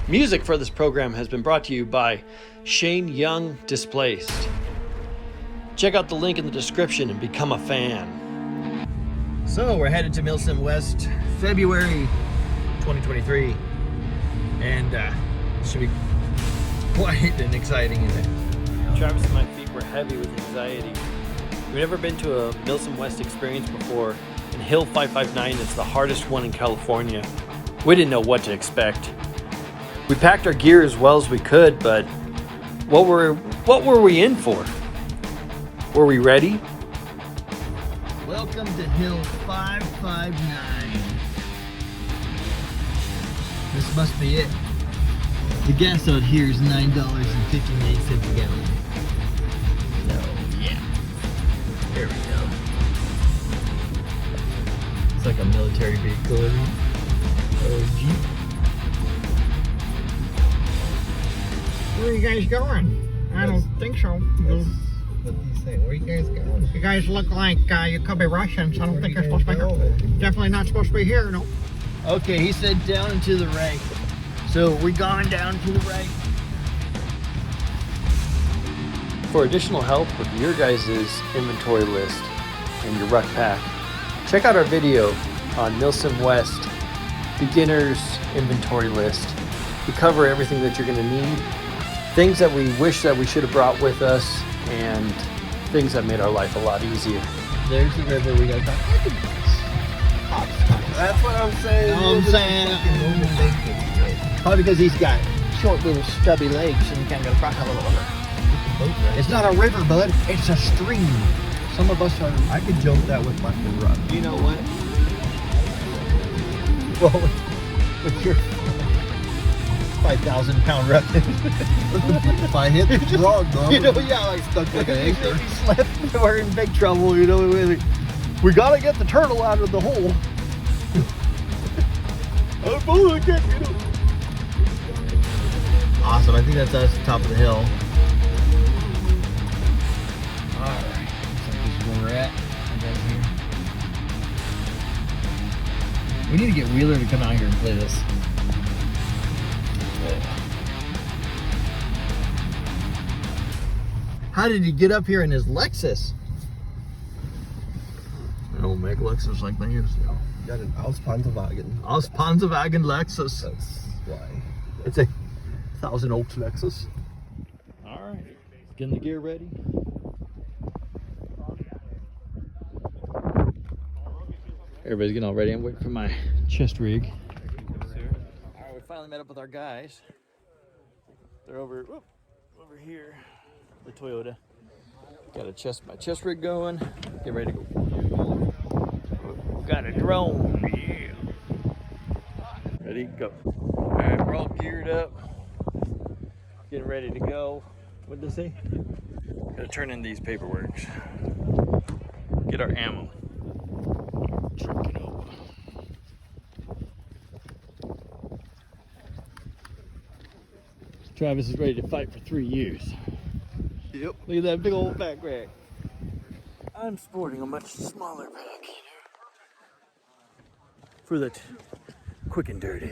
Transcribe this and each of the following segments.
Music for this program has been brought to you by Shane Young Displaced. Check out the link in the description and become a fan. So we're headed to Milsim West, February 2023, and it should be quite and exciting in there. Travis and my feet were heavy with anxiety. We've never been to a Milsim West experience before, and Hill 559 is the hardest one in California. We didn't know what to expect. We packed our gear as well as we could, but what were we in for? Were we ready? Welcome to Hill 559. This must be it. The gas out here is $9.59 a gallon. So, yeah. There we go. It's like a military vehicle. Oh, Jeep. Where are you guys going? I don't think so. What did he say? Where are you guys going? You guys look like you could be Russians. I don't think you're supposed to be here. Definitely not supposed to be here, no. Okay, he said down and to the right. So we're going down to the right. For additional help with your guys' inventory list and your ruck pack, check out our video on Milsim West Beginner's Inventory List. We cover everything that you're going to need, things that we wish that we should have brought with us, and things that made our life a lot easier. There's the river we got. That's what I'm saying. You know what I'm saying? Probably because he's got short little stubby legs and he can't get across a little river. It's not a river, bud. It's a stream. Some of us are. I could jump that with my full run. You know what? Well, with your 5,000-pound rep. If I hit the frog, bro, You know, yeah, like stuck like an anchor. If he slipped, we're in big trouble. You know, we gotta get the turtle out of the hole. Oh, I can't get it. Awesome. I think that's us at the top of the hill. All right. So this is where we're at. We need to get Wheeler to come out here and play this. How did he get up here in his Lexus? I don't make Lexus like they used to. Got an Auspanzerwagen. Auspanzerwagen Lexus. That's why. It's a 1,000 Oaks Lexus. All right, getting the gear ready. Everybody's getting all ready. I'm waiting for my chest rig. All right, we finally met up with our guys. They're over here. The Toyota. Got my chest rig going. Get ready to go. Got a drone. Yeah. Ready, go. All right, we're all geared up. Getting ready to go. What did they say? Gotta turn in these paperworks. Get our ammo. Trucking over. Travis is ready to fight for 3 years. Yep. Look at that big old back rack. I'm sporting a much smaller pack, you know, for that quick and dirty.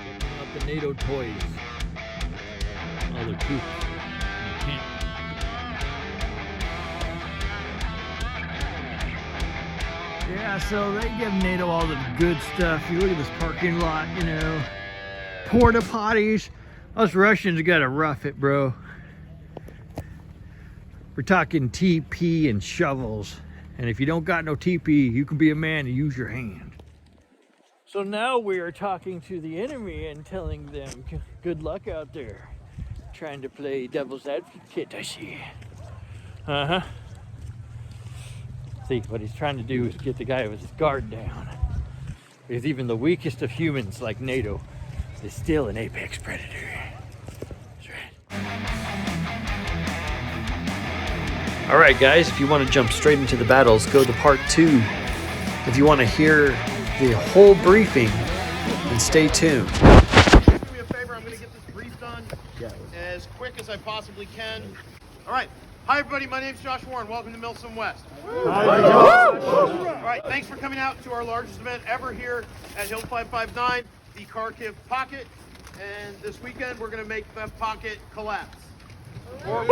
Checking out the NATO toys. Oh, they're cool. You can't. Yeah, so they give NATO all the good stuff. You look at this parking lot, you know, porta potties. Us Russians gotta rough it, bro. We're talking TP and shovels. And if you don't got no TP, you can be a man and use your hand. So now we are talking to the enemy and telling them good luck out there. Trying to play devil's advocate, I see. Uh-huh. See, what he's trying to do is get the guy with his guard down. Because even the weakest of humans, like NATO, is still an apex predator. That's right. All right, guys, if you want to jump straight into the battles, go to part 2. If you want to hear the whole briefing, then stay tuned. Do me a favor, I'm going to get this brief done as quick as I possibly can. All right, Hi everybody, my name's Josh Warren. Welcome to Milsim West. All right, thanks for coming out to our largest event ever here at Hill 559, the Kharkiv Pocket. And this weekend we're going to make the pocket collapse. The only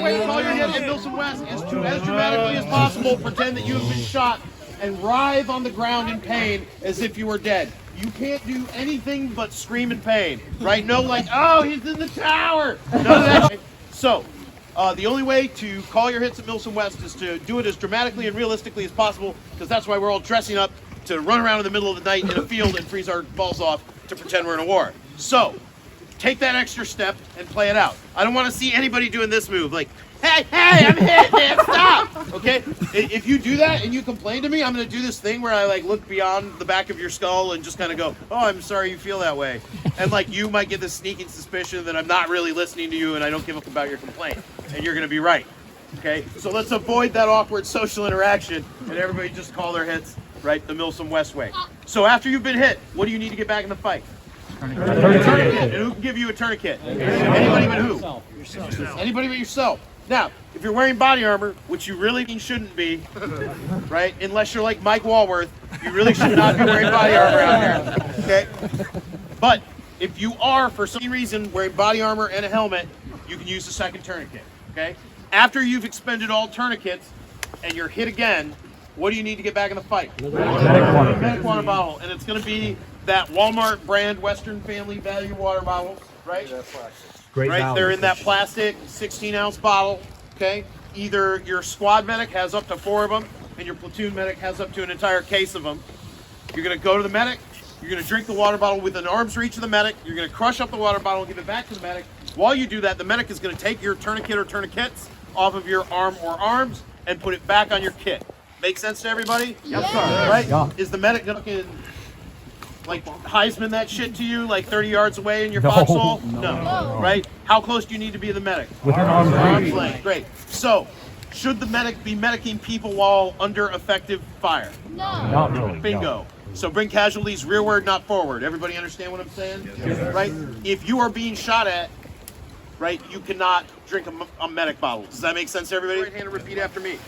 way to call your hit at Milsim West is to, as dramatically as possible, pretend that you have been shot and writhe on the ground in pain as if you were dead. You can't do anything but scream in pain, right? No, like, oh, he's in the tower. None of that. So, the only way to call your hits at Milsim West is to do it as dramatically and realistically as possible, because that's why we're all dressing up to run around in the middle of the night in a field and freeze our balls off to pretend we're in a war. So, take that extra step and play it out. I don't want to see anybody doing this move, like, hey, I'm hit, man, stop! Okay? If you do that and you complain to me, I'm going to do this thing where I, like, look beyond the back of your skull and just kind of go, oh, I'm sorry you feel that way. And, like, you might get this sneaking suspicion that I'm not really listening to you and I don't give a about your complaint. And you're going to be right. Okay? So let's avoid that awkward social interaction and everybody just call their hits, right, the Milsim West way. So after you've been hit, what do you need to get back in the fight? Tourniquet. And who can give you a tourniquet? Anybody but who? Anybody but yourself. Now, if you're wearing body armor, which you really shouldn't be, right? Unless you're like Mike Walworth, you really should not be wearing body armor out here, okay? But if you are, for some reason, wearing body armor and a helmet, you can use the second tourniquet, okay? After you've expended all tourniquets and you're hit again, what do you need to get back in the fight? Medic water bottle, and it's going to be that Walmart brand Western Family Value water bottles, right? Great right, value. they're in that plastic 16-ounce bottle, okay? Either your squad medic has up to 4 of them, and your platoon medic has up to an entire case of them. You're gonna go to the medic, you're gonna drink the water bottle within arm's reach of the medic, you're gonna crush up the water bottle and give it back to the medic. While you do that, the medic is gonna take your tourniquet or tourniquets off of your arm or arms and put it back on your kit. Make sense to everybody? Yes, sir. Right? Yeah. Is the medic gonna like Heisman that shit to you like 30 yards away in your foxhole? No. Right? How close do you need to be to the medic? Within arm's length. Great. So, should the medic be medicing people while under effective fire? Not really. Bingo. So bring casualties rearward, not forward. Everybody understand what I'm saying? Yes. Right? If you are being shot at, right, you cannot drink a medic bottle. Does that make sense to everybody? Right hand and repeat after me.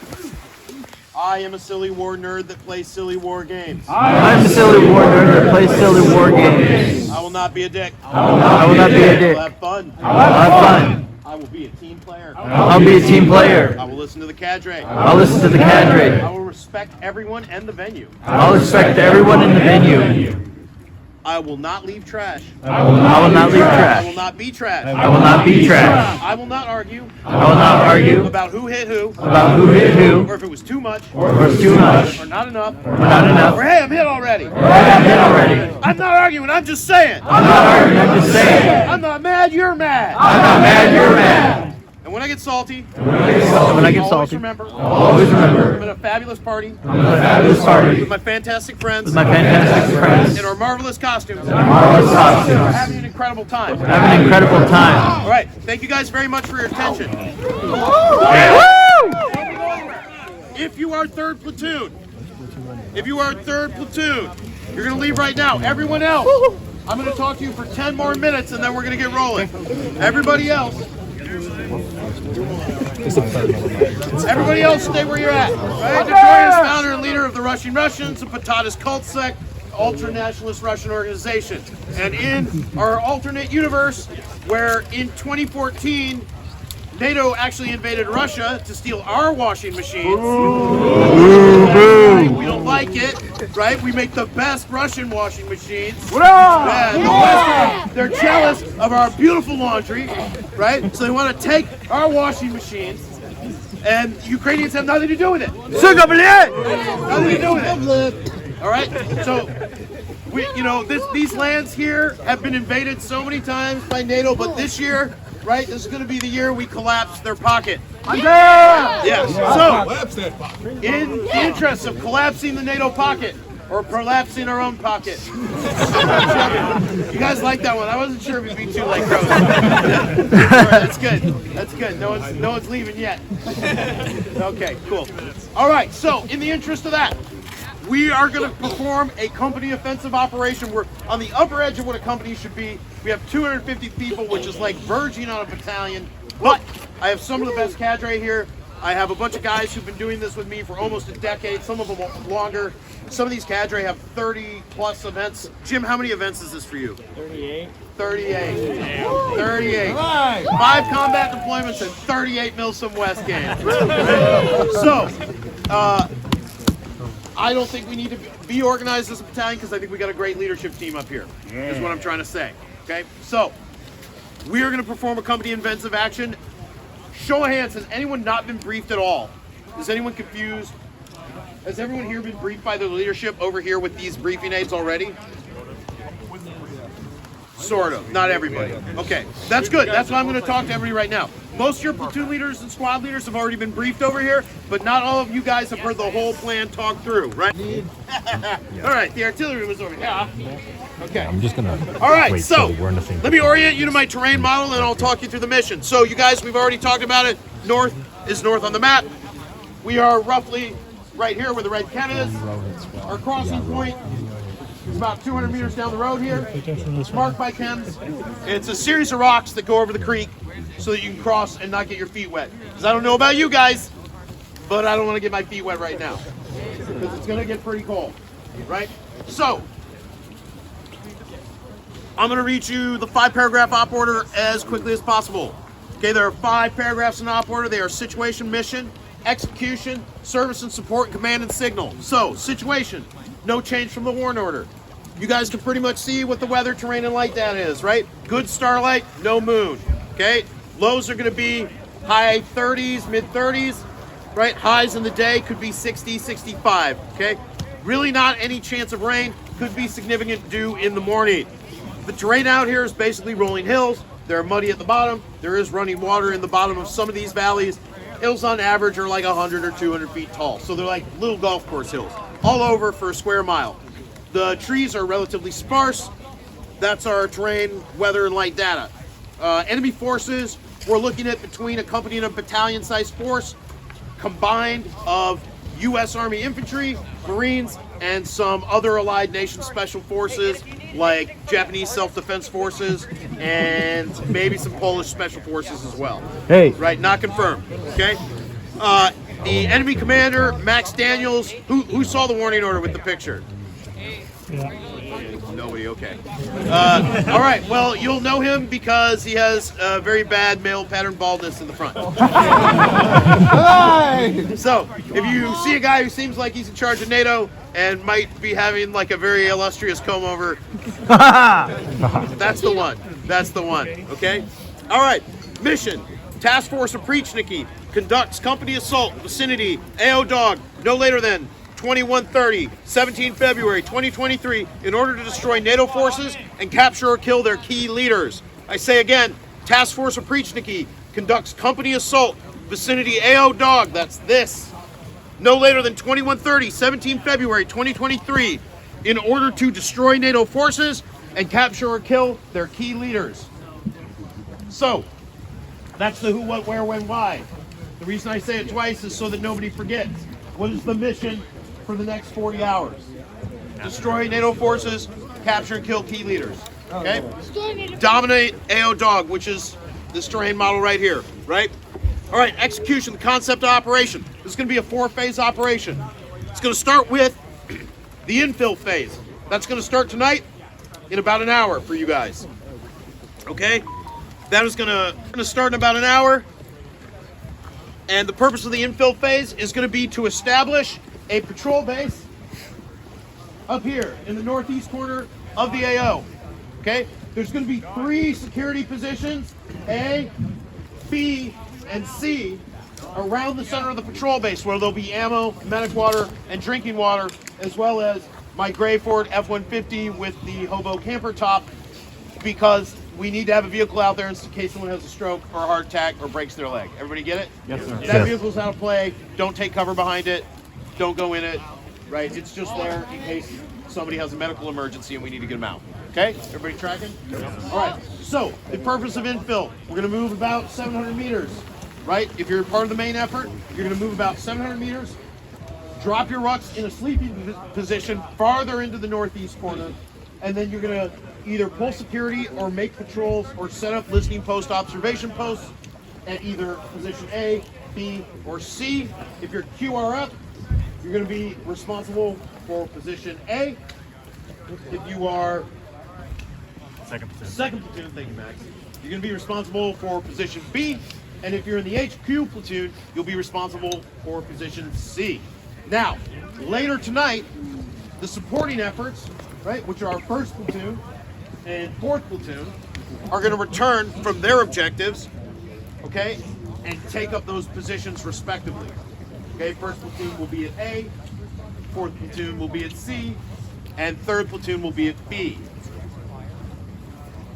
I am a silly war nerd that plays silly war games. I'm a silly war nerd that plays silly war games. I will not be a dick. I will not be a dick. I will have fun. I will have fun. I will be a team player. I'll be a team player. I will listen to the cadre. I'll listen to the cadre. I will respect everyone and the venue. I'll respect everyone in the venue. I will not leave trash. I will not leave I trash. will not be trash. I will not be trash. I will not argue I will not argue about who hit who, about who hit who, or if it was too much, or if it was too much, or not enough, or not enough, or hey, I'm hit already. or I'm hit already. I'm not arguing, I'm just saying. I'm not arguing, I'm just saying. I'm not mad, you're mad. I'm not mad, you're mad. And when I get salty, When I get always salty, remember, always remember, I'm at a fabulous party I'm at a fabulous party with my fantastic friends with my fantastic friends in our marvelous costumes. in our marvelous We're costumes. having an incredible time. Having an incredible time. All right, thank you guys very much for your attention. If you are third platoon, you're gonna leave right now. Everyone else, I'm gonna talk to you for 10 more minutes and then we're gonna get rolling. Everybody else, stay where you're at. Right? Notorious founder and leader of the Russian Russians, a Patatas cult sect, ultra-nationalist Russian organization. And in our alternate universe, where in 2014, NATO actually invaded Russia to steal our washing machines. We don't like it, right? We make the best Russian washing machines. Yeah, the best. They're jealous of our beautiful laundry, right? So they want to take our washing machines, and Ukrainians have nothing to do with it. Nothing to do with it. All right. So these lands here have been invaded so many times by NATO, but this year, right, this is going to be the year we collapse their pocket. Yes. So, in the interest of collapsing the NATO pocket, or collapsing our own pocket. You guys like that one? I wasn't sure if it'd be too like gross. All right, that's good. That's good. No one's leaving yet. Okay, cool. All right. So, in the interest of that, we are going to perform a company offensive operation. We're on the upper edge of what a company should be. We have 250 people, which is like verging on a battalion. But I have some of the best cadre here. I have a bunch of guys who've been doing this with me for almost a decade, some of them longer. Some of these cadre have 30 plus events. Jim, how many events is this for you? 38. 38. 38. 5 combat deployments and 38 Milsim West games. So, I don't think we need to be organized as a battalion because I think we got a great leadership team up here, is what I'm trying to say. Okay, so we are going to perform a company offensive action. Show of hands, has anyone not been briefed at all? Is anyone confused? Has everyone here been briefed by the leadership over here with these briefing aids already? Sort of, not everybody. Okay, that's good. That's why I'm going to talk to everybody right now. Most of your platoon leaders and squad leaders have already been briefed over here, but not all of you guys have heard the whole plan talked through, right? All right, the artillery was over here. Okay. I'm just gonna. All right, wait so till we're in the same let me orient you to my terrain model and I'll talk you through the mission. So you guys, we've already talked about it. North is north on the map. We are roughly right here where the red Ken is. Our crossing point is about 200 meters down the road here. It's marked by Kens. It's a series of rocks that go over the creek so that you can cross and not get your feet wet. Because I don't know about you guys, but I don't want to get my feet wet right now because it's going to get pretty cold, right? So I'm going to read you the 5-paragraph op order as quickly as possible. Okay, there are 5 paragraphs in op order. They are situation, mission, execution, service and support, command and signal. So, situation, no change from the warrant order. You guys can pretty much see what the weather, terrain, and light data is, right? Good starlight, no moon. Okay, lows are going to be high 30s, mid 30s, right? Highs in the day could be 60, 65. Okay, really not any chance of rain. Could be significant dew in the morning. The terrain out here is basically rolling hills. They're muddy at the bottom. There is running water in the bottom of some of these valleys. Hills on average are like 100 or 200 feet tall. So they're like little golf course hills all over for a square mile. The trees are relatively sparse. That's our terrain, weather, and light data. Enemy forces, we're looking at between a company and a battalion-sized force combined of U.S. Army infantry, Marines, and some other allied nation special forces like Japanese self-defense forces and maybe some Polish special forces as well. Hey. Right, not confirmed, okay? The enemy commander, Max Daniels, who saw the warning order with the picture? Nobody, okay. All right, well, you'll know him because he has very bad male pattern baldness in the front. So, if you see a guy who seems like he's in charge of NATO and might be having like a very illustrious comb over, that's the one. That's the one, okay? All right, mission. Task Force Oprichniki conducts company assault vicinity AO Dog no later than 21:30, 17 February 2023 in order to destroy NATO forces and capture or kill their key leaders. I say again, Task Force Oprichniki conducts company assault vicinity AO Dog, that's this, no later than 21:30, 17 February 2023 in order to destroy NATO forces and capture or kill their key leaders. So, that's the who, what, where, when, why. The reason I say it twice is so that nobody forgets. What is the mission for the next 40 hours? Destroy NATO forces, capture and kill key leaders. Okay? Dominate AO Dog, which is this terrain model right here, right? All right, execution, the concept of operation. This is going to be a 4-phase operation. It's going to start with the infill phase. That's going to start tonight in about an hour for you guys. Okay? That is going to start in about an hour. And the purpose of the infill phase is going to be to establish a patrol base up here in the northeast corner of the AO. Okay? There's going to be 3 security positions, A, B, and C, around the center of the patrol base where there'll be ammo, medic water, and drinking water, as well as my Gray Ford F-150 with the hobo camper top, because we need to have a vehicle out there in case someone has a stroke or a heart attack or breaks their leg. Everybody get it? Yes, sir. That vehicle's out of play. Don't take cover behind it. Don't go in it. Right? It's just there in case somebody has a medical emergency and we need to get them out. Okay? Everybody tracking? All right. So, the purpose of infill, we're going to move about 700 meters. Right? If you're part of the main effort, you're going to move about 700 meters, drop your rucks in a sleeping position farther into the northeast corner, and then you're gonna either pull security or make patrols or set up listening post observation posts at either position A, B, or C. If you're QRF, you're gonna be responsible for position A. If you are second platoon, thank you, Max. You're gonna be responsible for position B. And if you're in the HQ platoon, you'll be responsible for position C. Now, later tonight, the supporting efforts, right, which are our 1st platoon and 4th platoon, are going to return from their objectives, okay, and take up those positions respectively. Okay, 1st platoon will be at A, 4th platoon will be at C, and 3rd platoon will be at B.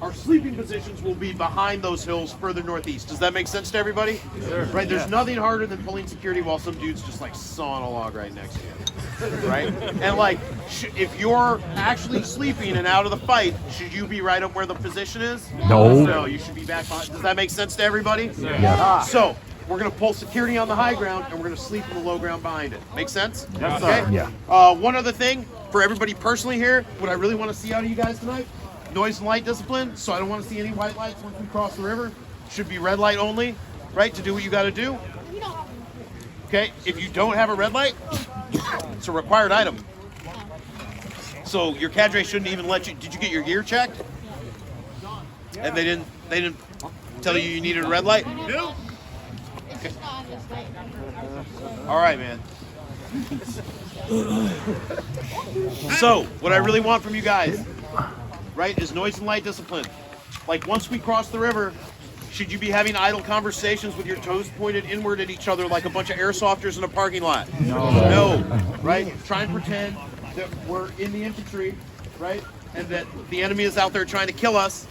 Our sleeping positions will be behind those hills further northeast. Does that make sense to everybody? Sure. Right? There's nothing harder than pulling security while some dude's just like sawing a log right next to you. Right? And like, if you're actually sleeping and out of the fight, should you be right up where the position is? No. No, you should be back behind. Does that make sense to everybody? Yeah. So, we're going to pull security on the high ground and we're going to sleep in the low ground behind it. Make sense? Yes, okay? sir. Yeah. One other thing, for everybody personally here, what I really want to see out of you guys tonight, noise and light discipline, so I don't want to see any white lights once we cross the river. Should be red light only, right, to do what you got to do. Okay, if you don't have a red light, it's a required item. So your cadre shouldn't even let you. Did you get your gear checked? And they didn't tell you needed a red light? No. Okay. All right, man. So what I really want from you guys, right, is noise and light discipline. Like once we cross the river, should you be having idle conversations with your toes pointed inward at each other like a bunch of airsofters in a parking lot? No. Right? Try and pretend that we're in the infantry, right? And that the enemy is out there trying to kill us.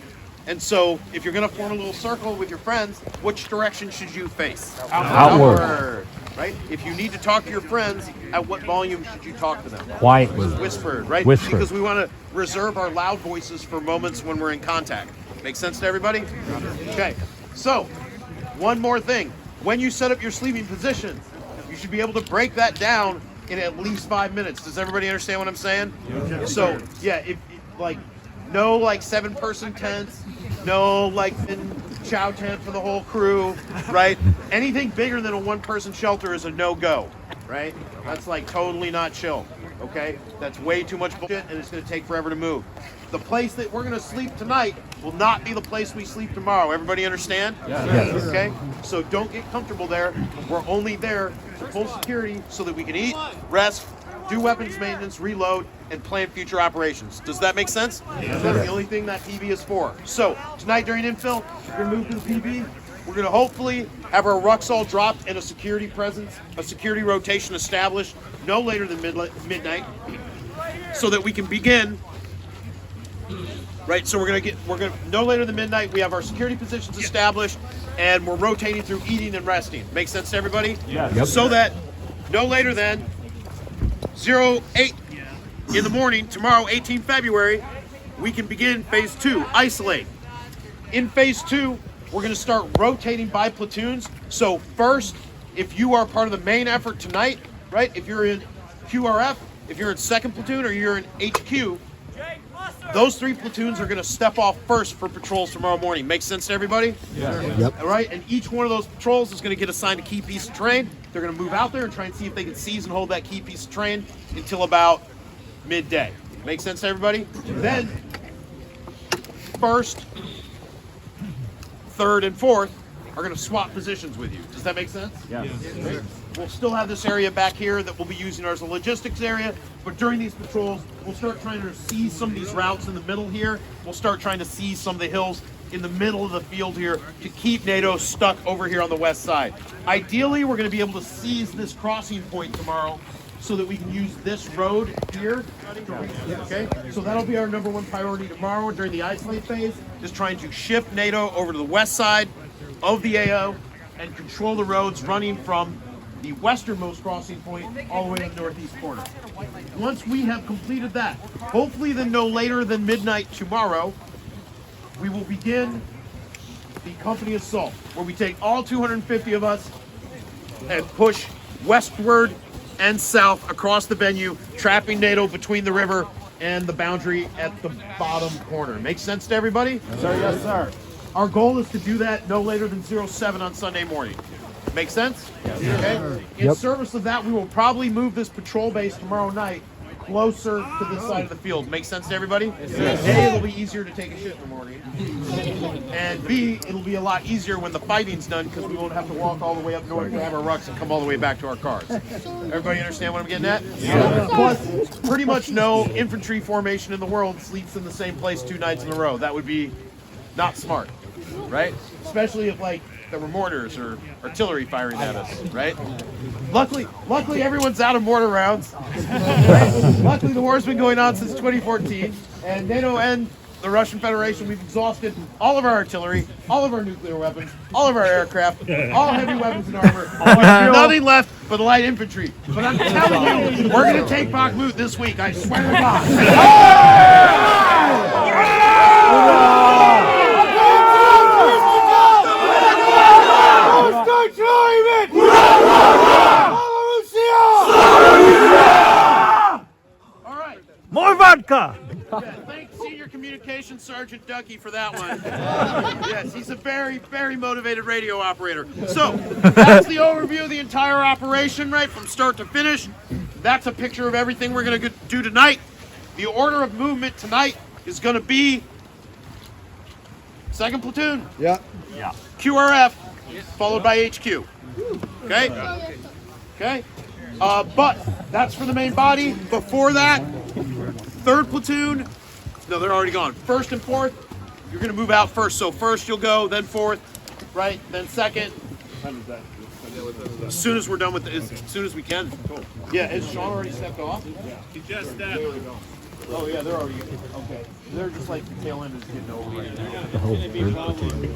And so if you're going to form a little circle with your friends, which direction should you face? Outward. Right? If you need to talk to your friends, at what volume should you talk to them? Quietly. Whispered, right? Whispered. Because we want to reserve our loud voices for moments when we're in contact. Make sense to everybody? Okay. So, one more thing. When you set up your sleeping positions, you should be able to break that down in at least 5 minutes. Does everybody understand what I'm saying? Yes. So, yeah, if like no like 7-person tents, no like chow tent for the whole crew, right? Anything bigger than a 1-person shelter is a no-go, right? That's like totally not chill, okay? That's way too much bullshit and it's gonna take forever to move. The place that we're gonna sleep tonight will not be the place we sleep tomorrow. Everybody understand? Yes. Okay? So don't get comfortable there. We're only there for full security so that we can eat, rest, do weapons maintenance, reload, and plan future operations. Does that make sense? That's the only thing that PB is for. So tonight during infill, we're gonna move to the PB. We're gonna hopefully have our rucks all dropped and a security presence, a security rotation established no later than midnight, so that we can begin. Right, so we're gonna no later than midnight. We have our security positions established, and we're rotating through eating and resting. Make sense to everybody? Yeah. Yep. So that no later than 08 in the morning tomorrow, 18 February, we can begin phase 2, isolate. In phase 2, we're going to start rotating by platoons. So first, if you are part of the main effort tonight, right? If you're in QRF, if you're in 2nd platoon, or you're in HQ, those 3 platoons are going to step off first for patrols tomorrow morning. Makes sense to everybody? Yeah. Yep. All right, and each one of those patrols is going to get assigned a key piece of terrain. They're going to move out there and try and see if they can seize and hold that key piece of terrain until about midday. Make sense to everybody? Then, 1st, 3rd, and 4th are going to swap positions with you. Does that make sense? Yeah. Okay. We'll still have this area back here that we'll be using as a logistics area, but during these patrols, we'll start trying to seize some of these routes in the middle here. We'll start trying to seize some of the hills in the middle of the field here to keep NATO stuck over here on the west side. Ideally, we're going to be able to seize this crossing point tomorrow so that we can use this road here. Okay, so that'll be our #1 priority tomorrow during the isolate phase, is trying to shift NATO over to the west side of the AO and control the roads running from the westernmost crossing point all the way to the northeast corner. Once we have completed that, hopefully then no later than midnight tomorrow, we will begin the company assault, where we take all 250 of us and push westward and south across the venue, trapping NATO between the river and the boundary at the bottom corner. Make sense to everybody? Sir, yes, sir. Our goal is to do that no later than 07 on Sunday morning. Make sense? Okay. In service of that, we will probably move this patrol base tomorrow night closer to this side of the field. Make sense to everybody? A, it'll be easier to take a shit in the morning. And B, it'll be a lot easier when the fighting's done because we won't have to walk all the way up north to have our rucks and come all the way back to our cars. Everybody understand what I'm getting at? Yeah. Plus, pretty much no infantry formation in the world sleeps in the same place 2 nights in a row. That would be not smart, right? Especially if like there were mortars or artillery firing at us, right? Luckily everyone's out of mortar rounds. Right? Luckily the war's been going on since 2014, and NATO and the Russian Federation, we've exhausted all of our artillery, all of our nuclear weapons, all of our aircraft, all heavy weapons and armor. There's nothing left but the light infantry. But I'm telling you, we're going to take Bakhmut this week, I swear to God. More vodka! Yeah, thank Senior Communications Sergeant Ducky for that one. Yes, he's a very, very motivated radio operator. So, that's the overview of the entire operation, right, from start to finish. That's a picture of everything we're going to do tonight. The order of movement tonight is going to be 2nd Platoon. Yeah. QRF, followed by HQ. Okay? Okay? But that's for the main body. Before that, 3rd Platoon, no, they're already gone. 1st and 4th, you're going to move out first. So 1st you'll go, then 4th, right? Then 2nd. As soon as we're done with it, as soon as we can. Yeah, has Sean already stepped off? Yeah. He just stepped. Oh yeah, they're already, okay. They're just like the tail end is getting over right now. The whole 3rd platoon.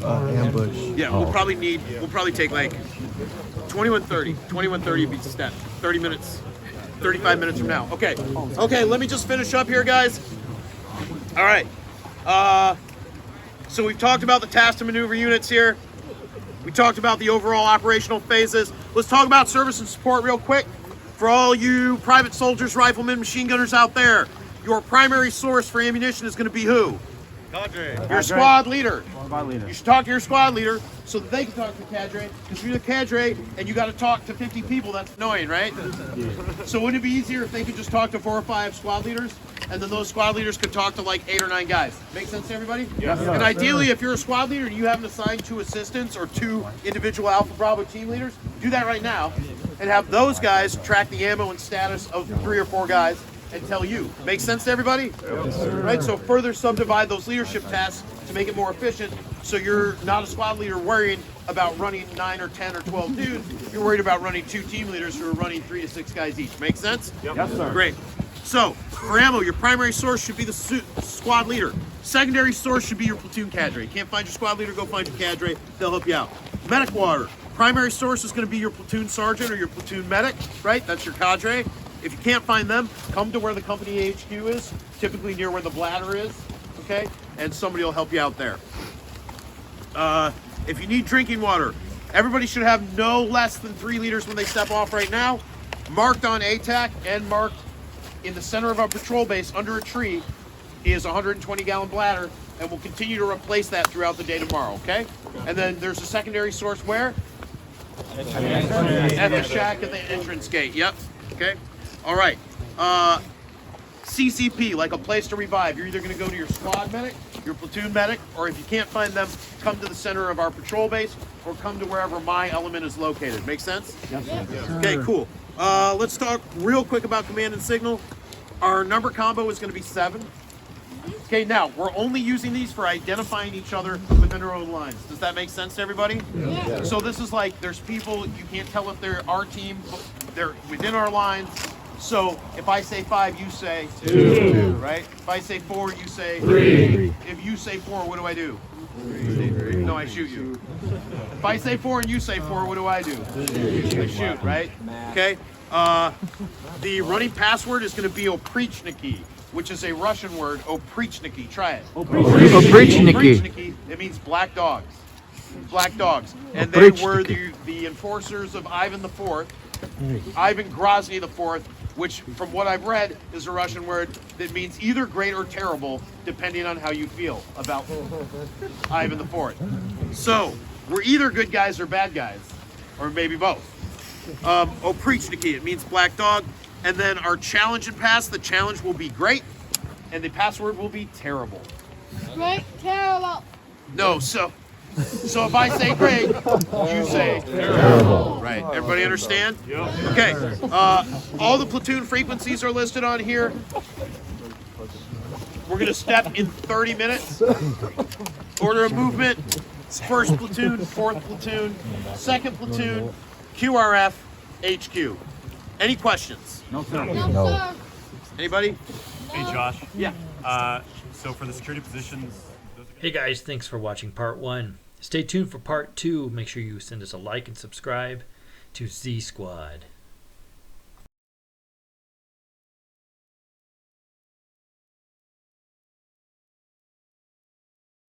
Ambush. Yeah, we'll probably take like 21:30. 21:30 beats step. 30 minutes. 35 minutes from now. Okay. Okay, let me just finish up here, guys. All right. So we've talked about the task and maneuver units here. We talked about the overall operational phases. Let's talk about service and support real quick. For all you private soldiers, riflemen, machine gunners out there, your primary source for ammunition is going to be who? Your squad leader. You should talk to your squad leader so that they can talk to the cadre. Because if you're the cadre and you got to talk to 50 people, that's annoying, right? So wouldn't it be easier if they could just talk to 4 or 5 squad leaders, and then those squad leaders could talk to like 8 or 9 guys? Make sense to everybody? Yes. And ideally, if you're a squad leader and you haven't assigned 2 assistants or 2 individual Alpha Bravo team leaders, do that right now and have those guys track the ammo and status of 3 or 4 guys and tell you. Make sense to everybody? Yes, right? So further subdivide those leadership tasks to make it more efficient, so you're not a squad leader worrying about running 9 or 10 or 12 dudes. You're worried about running 2 team leaders who are running 3 to 6 guys each. Make sense? Yep. Yes, sir. Great. So for ammo, your primary source should be the squad leader. Secondary source should be your platoon cadre. You can't find your squad leader, go find your cadre. They'll help you out. Medic water. Primary source is going to be your platoon sergeant or your platoon medic, right? That's your cadre. If you can't find them, come to where the company HQ is, typically near where the bladder is, okay? And somebody will help you out there. If you need drinking water, everybody should have no less than 3 liters when they step off right now. Marked on ATAC and marked in the center of our patrol base under a tree is a 120-gallon bladder, and we'll continue to replace that throughout the day tomorrow, okay? And then there's a secondary source where? At the shack at the entrance gate, yep, okay? All right, CCP, like a place to revive. You're either going to go to your squad medic, your platoon medic, or if you can't find them, come to the center of our patrol base or come to wherever my element is located. Make sense? Yes, sir. Okay, cool. Let's talk real quick about command and signal. Our number combo is going to be 7. Okay, now, we're only using these for identifying each other within our own lines. Does that make sense to everybody? Yeah. So this is like, there's people, you can't tell if they're our team, they're within our lines. So if I say 5, you say 2, right? If I say 4, you say 3. If you say 4, what do I do? 3. No, I shoot you. If I say 4 and you say 4, what do I do? I shoot, right? Okay. The running password is going to be Oprichniki, which is a Russian word. Oprichniki. Try it. Oprichniki. It means black dogs. Black dogs. And they were the enforcers of Ivan IV. Ivan Grozny the Fourth, which from what I've read is a Russian word that means either great or terrible, depending on how you feel about Ivan the Fourth. So we're either good guys or bad guys, or maybe both. Oprichniki, it means black dog. And then our challenge and pass, the challenge will be great, and the password will be terrible. Great, terrible. No, so if I say great, you say terrible. Right, everybody understand? Okay, all the platoon frequencies are listed on here. We're gonna step in 30 minutes. Order of movement, 1st platoon, 4th platoon, 2nd platoon, QRF, HQ. Any questions? No, sir. Anybody? Hey Josh. Yeah. So for the security positions. Hey guys, thanks for watching part 1. Stay tuned for part 2. Make sure you send us a like and subscribe to ZSquad.